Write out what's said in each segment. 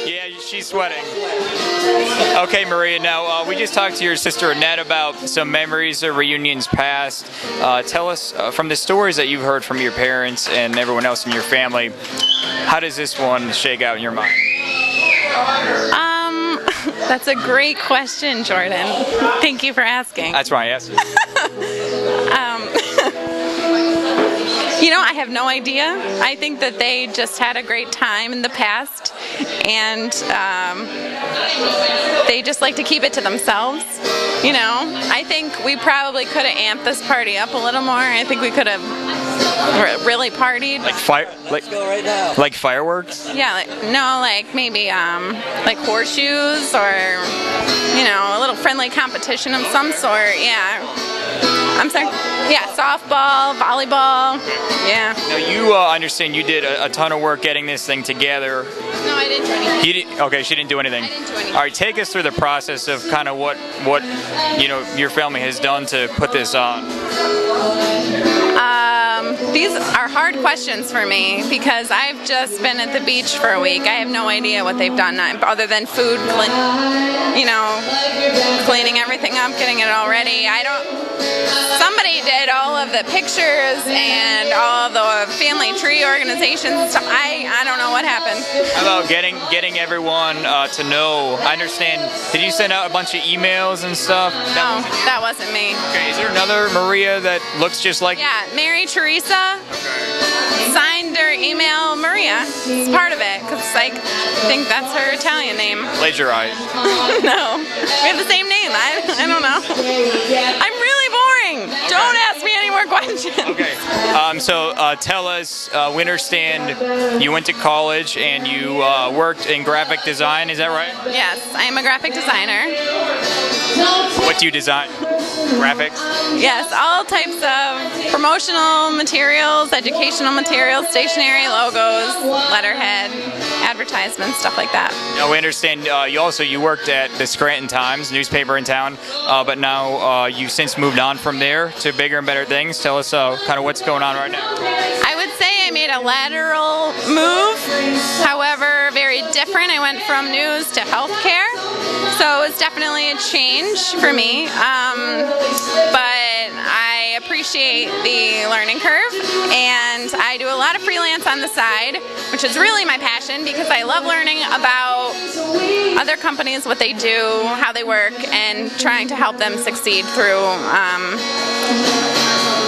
Yeah, she's sweating. Okay, Maria, now we just talked to your sister Annette about some memories of reunions past. Tell us, from the stories that you've heard from your parents and everyone else in your family, how does this one shake out in your mind? That's a great question, Jordan. Thank you for asking. That's why I asked. You know, I have no idea. I think that they just had a great time in the past, and they just like to keep it to themselves. You know, I think we probably could have amped this party up a little more. I think we could have really partied. Like fireworks? Yeah, like maybe like horseshoes, or you know, a little friendly competition of some sort. Yeah. I'm sorry? Yeah, softball, volleyball, yeah. Now you understand you did a ton of work getting this thing together. No, I didn't do anything. Okay, she didn't do anything. I didn't do anything. All right, take us through the process of kind of what you know your family has done to put this on. These are hard questions for me because I've just been at the beach for a week. I have no idea what they've done other than food, you know, cleaning everything up, getting it all ready. Somebody did all of the pictures and all of the family tree organizations stuff. I don't know what happened. How about getting everyone to know? I understand. Did you send out a bunch of emails and stuff? No, that wasn't me. Okay, is there another Maria that looks just like? Yeah, Mary Teresa. Signed her email Maria. It's part of it because I think that's her Italian name. Plagiarized. No, we have the same name. I don't know. I'm really boring. Okay. Don't ask me any more questions. Okay. So tell us, we understand you went to college and you worked in graphic design. Is that right? Yes, I am a graphic designer. What do you design? Graphics? Yes, all types of promotional materials, educational materials, stationery, logos, letterhead, advertisements, stuff like that. Now we understand you worked at the Scranton Times, newspaper in town, but now you've since moved on from there to bigger and better things. Tell us kind of what's going on right now. I would say I made a lateral move, however, very different. I went from news to healthcare, so it's definitely a change for me, but I appreciate the learning curve, and I do a lot of freelance on the side, which is really my passion because I love learning about other companies, what they do, how they work, and trying to help them succeed through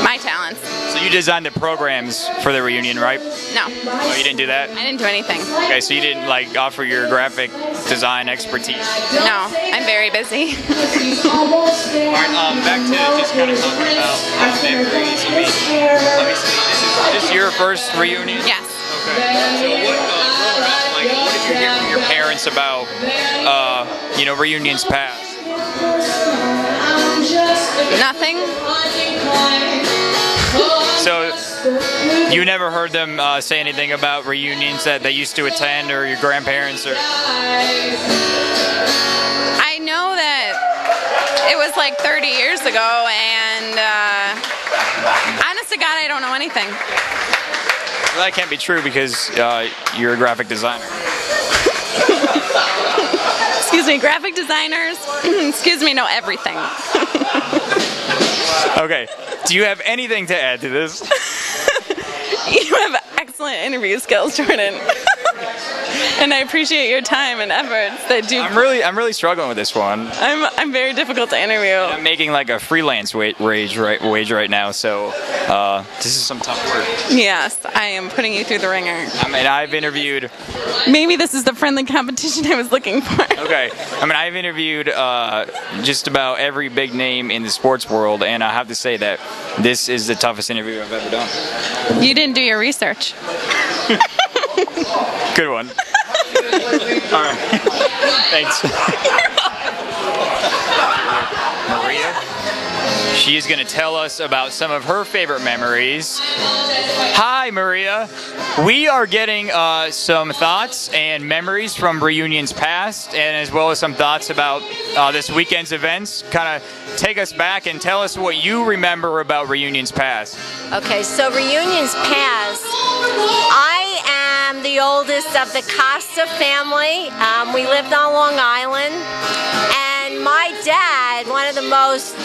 my talents. So you designed the programs for the reunion, right? No. Oh, you didn't do that? I didn't do anything. Okay, so you didn't like offer your graphic design expertise? No, I'm very busy. Alright, back to just kind of talking about memories. I mean, let me see, this is your first reunion? Yes. Okay. So what, growing up, like, what did you hear from your parents about, you know, reunions past? Nothing. So, you never heard them say anything about reunions that they used to attend, or your grandparents, or? I know that it was like 30 years ago, and honest to God, I don't know anything. Well, that can't be true because you're a graphic designer. Excuse me, graphic designers, excuse me, know everything. Okay, do you have anything to add to this? You have excellent interview skills, Jordan. And I appreciate your time and efforts that do. I'm really struggling with this one. I'm very difficult to interview. I'm making like a freelance wage right now, so this is some tough work. Yes, I am putting you through the ringer. I mean, I've interviewed. Maybe this is the friendly competition I was looking for. Okay, I mean, I've interviewed just about every big name in the sports world, and I have to say that this is the toughest interview I've ever done. You didn't do your research. Good one. All right. Thanks. Maria. She is going to tell us about some of her favorite memories. Hi, Maria. We are getting some thoughts and memories from reunions past, and as well as some thoughts about this weekend's events. Kind of take us back and tell us what you remember about reunions past. Okay, so reunions past, I am am the oldest of the Costa family. We lived on Long Island, and my dad, one of the most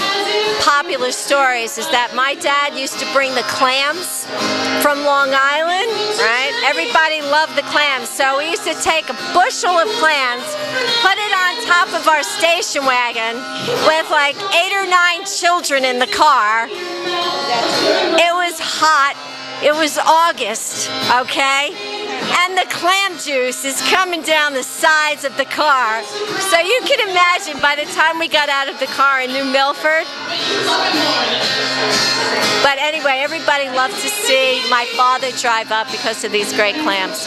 popular stories is that my dad used to bring the clams from Long Island, right? Everybody loved the clams, so we used to take a bushel of clams, put it on top of our station wagon with like 8 or 9 children in the car. It was hot. It was August, okay? And the clam juice is coming down the sides of the car. So you can imagine by the time we got out of the car in New Milford. But anyway, everybody loved to see my father drive up because of these great clams.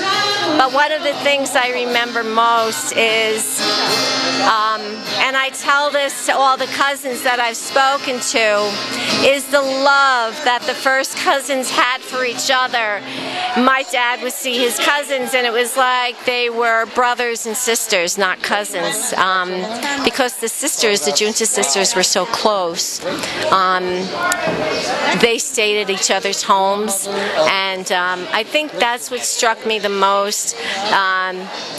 But one of the things I remember most is, and I tell this to all the cousins that I've spoken to, is the love that the first cousins had for each other. My dad would see his cousins and it was like they were brothers and sisters, not cousins, because the sisters, the Giunta sisters, were so close. They stayed at each other's homes, and I think that's what struck me the most.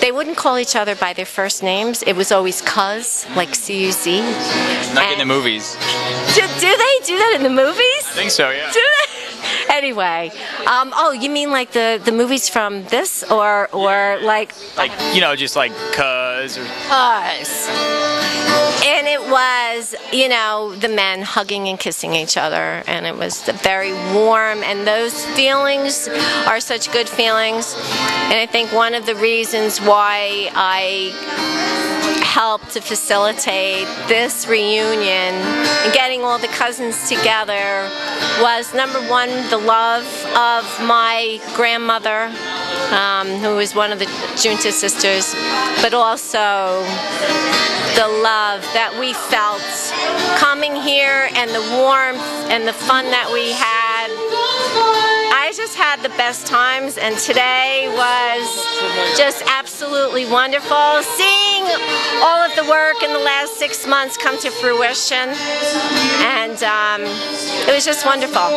They wouldn't call each other by their first names. It was always cuz, like C-U-Z. Like in the movies. Do they do that in the movies? I think so, yeah. Do they? Anyway, oh, you mean like the movies from this, or like you know, just like cuz or cuz. And it was, you know, the men hugging and kissing each other, and it was very warm, and those feelings are such good feelings. And I think one of the reasons why I helped to facilitate this reunion and getting all the cousins together was, number one, the love of my grandmother, who was one of the Giunta sisters, but also the love that we felt coming here and the warmth and the fun that we had. I just had the best times, and today was just absolutely wonderful. Seeing all of the work in the last 6 months come to fruition, and it was just wonderful.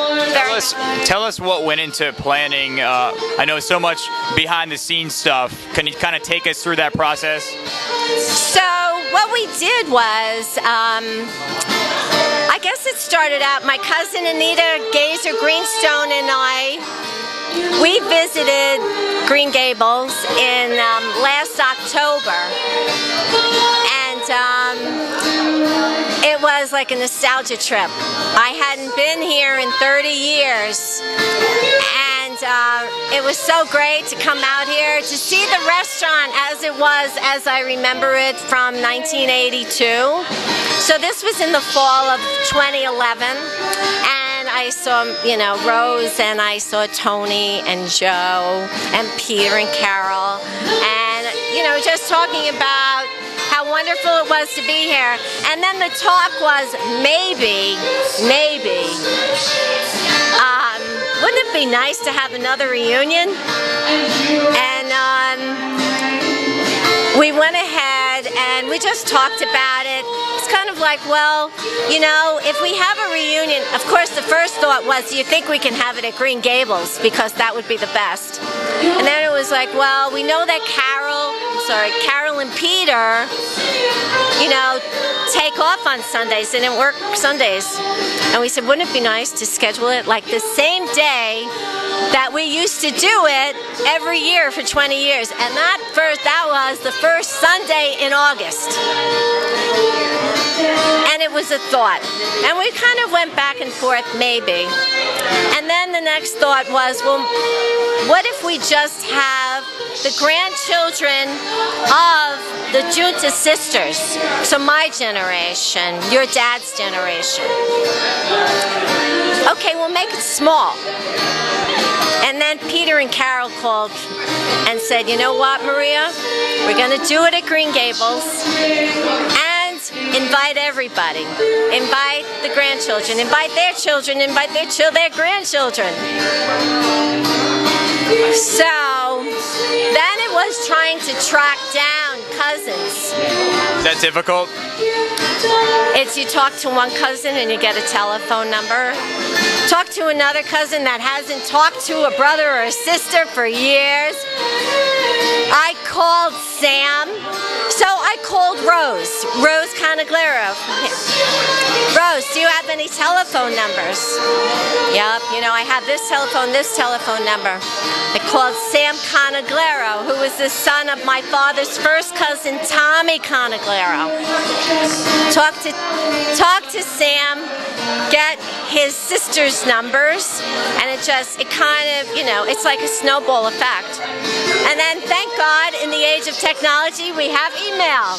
Tell us what went into planning. I know so much behind the scenes stuff. Can you kind of take us through that process? So what we did was, I guess it started out, my cousin Anita Gazer Greenstone and we visited Green Gables in last October, and it was like a nostalgia trip. I hadn't been here in 30 years, and it was so great to come out here to see the restaurant as it was, as I remember it, from 1982. So this was in the fall of 2011, and I saw, you know, Rose, and I saw Tony and Joe and Peter and Carol, and, you know, just talking about how wonderful it was to be here. And then the talk was maybe, wouldn't it be nice to have another reunion? And we went ahead and we just talked about it. It's kind of like, well, you know, if we have a reunion, of course the first thought was, do you think we can have it at Green Gables? Because that would be the best. And then it was like, well, we know that Carol and Peter, you know, take off on Sundays. They didn't work Sundays. And we said, wouldn't it be nice to schedule it like the same day that we used to do it every year for 20 years? And that was the first Sunday in August. And it was a thought. And we kind of went back and forth, maybe. And then the next thought was, well, what if we just have the grandchildren of the Giunta sisters? So my generation, your dad's generation. Okay, we'll make it small. And then Peter and Carol called and said, you know what, Maria? We're going to do it at Green Gables. And invite everybody. Invite the grandchildren. Invite their children. Invite their grandchildren. So then it was trying to track down cousins. Is that difficult? It's you talk to one cousin and you get a telephone number. Talk to another cousin that hasn't talked to a brother or a sister for years. I called Sam, so I called Rose Canaglero. Rose, do you have any telephone numbers? Yep, you know, I have this telephone number. I called Sam Canaglero, who was the son of my father's first cousin, Tommy Canaglero. Talk to Sam, get his sister's numbers, and it kind of, you know, it's like a snowball effect. And then, thank God, in the age of technology, we have email.